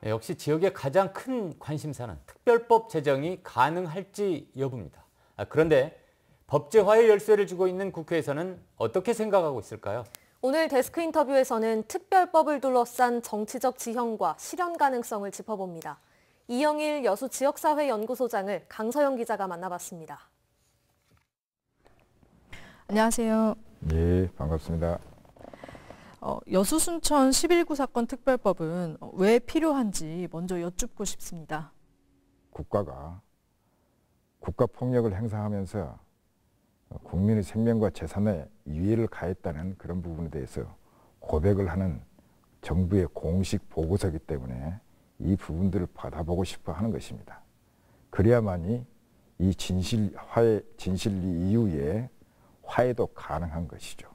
네, 역시 지역의 가장 큰 관심사는 특별법 제정이 가능할지 여부입니다. 그런데 법제화의 열쇠를 쥐고 있는 국회에서는 어떻게 생각하고 있을까요? 오늘 데스크 인터뷰에서는 특별법을 둘러싼 정치적 지형과 실현 가능성을 짚어봅니다. 이영일 여수 지역사회연구소장을 강서영 기자가 만나봤습니다. 안녕하세요. 네, 반갑습니다. 여수 순천 11구 사건 특별법은 왜 필요한지 먼저 여쭙고 싶습니다. 국가가 국가폭력을 행사하면서 국민의 생명과 재산에 위해를 가했다는 그런 부분에 대해서 고백을 하는 정부의 공식 보고서이기 때문에 이 부분들을 받아보고 싶어 하는 것입니다. 그래야만이 이 진실 이후에 화해도 가능한 것이죠.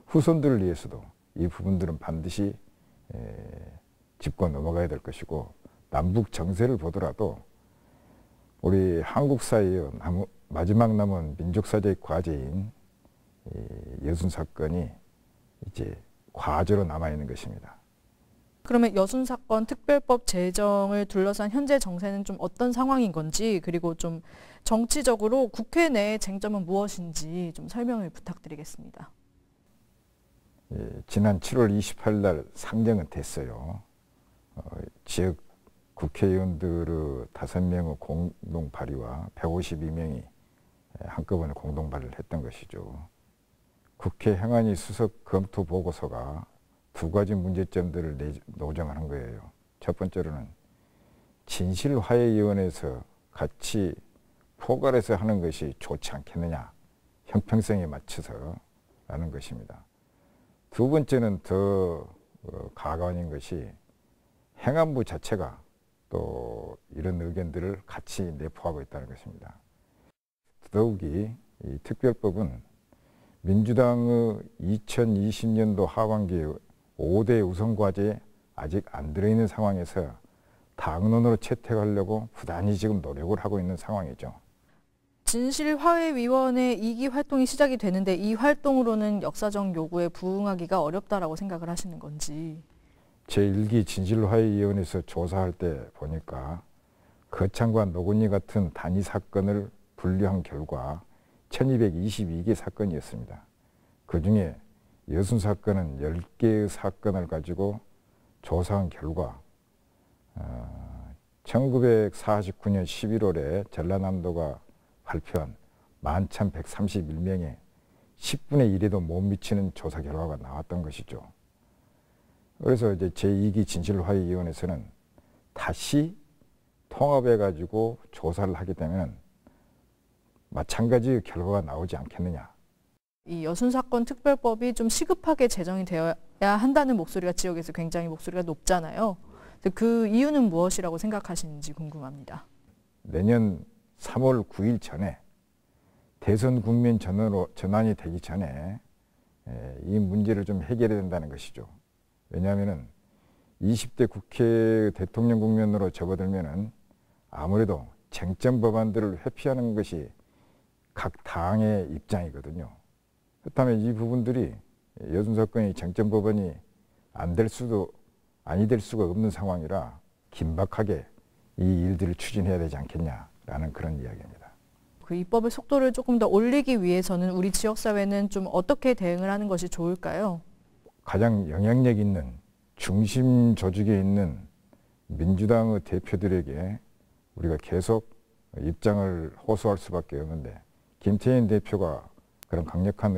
후손들을 위해서도 이 부분들은 반드시 짚고 넘어가야 될 것이고, 남북 정세를 보더라도 우리 한국 사회의 마지막 남은 민족사적 과제인 여순 사건이 이제 과제로 남아있는 것입니다. 그러면 여순 사건 특별법 제정을 둘러싼 현재 정세는 좀 어떤 상황인 건지, 그리고 좀 정치적으로 국회 내의 쟁점은 무엇인지 좀 설명을 부탁드리겠습니다. 지난 7월 28일 날 상정은 됐어요. 지역 국회의원들의 5명의 공동 발의와 152명이 한꺼번에 공동 발의를 했던 것이죠. 국회 행안위 수석 검토 보고서가 2가지 문제점들을 노정하는 거예요. 첫 번째로는 진실화해위원회에서 같이 포괄해서 하는 것이 좋지 않겠느냐, 형평성에 맞춰서 라는 것입니다. 두 번째는 더 가관인 것이 행안부 자체가 또 이런 의견들을 같이 내포하고 있다는 것입니다. 더욱이 이 특별법은 민주당의 2020년도 하반기 5대 우선과제에 아직 안 들어있는 상황에서 당론으로 채택하려고 부단히 지금 노력을 하고 있는 상황이죠. 진실화해위원회 2기 활동이 시작이 되는데 이 활동으로는 역사적 요구에 부응하기가 어렵다라고 생각을 하시는 건지. 제1기 진실화해위원회에서 조사할 때 보니까 거창과 노건리 같은 단위 사건을 분류한 결과 1222개 사건이었습니다. 그중에 여순 사건은 10개의 사건을 가지고 조사한 결과 1949년 11월에 전라남도가 발표한 11,131명의 10분의 1에도 못 미치는 조사 결과가 나왔던 것이죠. 그래서 이제 제2기 진실화해위원회에서는 다시 통합해가지고 조사를 하게 되면 마찬가지의 결과가 나오지 않겠느냐. 이 여순 사건 특별법이 좀 시급하게 제정이 되어야 한다는 목소리가 지역에서 굉장히 목소리가 높잖아요. 그 이유는 무엇이라고 생각하시는지 궁금합니다. 내년 3월 9일 전에 대선 국면 전환이 되기 전에 이 문제를 좀 해결해야 된다는 것이죠. 왜냐하면 20대 국회 대통령 국면으로 접어들면은 아무래도 쟁점 법안들을 회피하는 것이 각 당의 입장이거든요. 그렇다면 이 부분들이 여순 사건이 쟁점 법안이 아니 될 수가 없는 상황이라 긴박하게 이 일들을 추진해야 되지 않겠냐라는 그런 이야기입니다. 그 입법의 속도를 조금 더 올리기 위해서는 우리 지역사회는 좀 어떻게 대응을 하는 것이 좋을까요? 가장 영향력 있는 중심 조직에 있는 민주당의 대표들에게 우리가 계속 입장을 호소할 수밖에 없는데, 김태인 대표가 그런 강한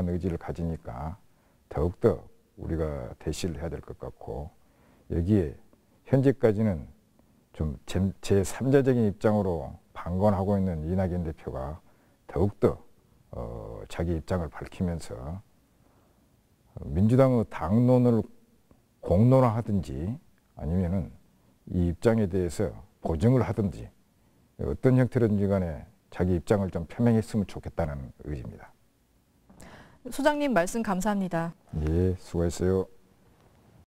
의지를 가지니까 더욱더 우리가 대시를 해야 될 것 같고, 여기에 현재까지는 좀 제3자적인 입장으로 방관하고 있는 이낙연 대표가 더욱더 자기 입장을 밝히면서 민주당의 당론을 공론화하든지 아니면은 이 입장에 대해서 보증을 하든지 어떤 형태로든지 간에 자기 입장을 좀 표명했으면 좋겠다는 의지입니다. 소장님 말씀 감사합니다. 예, 수고했어요.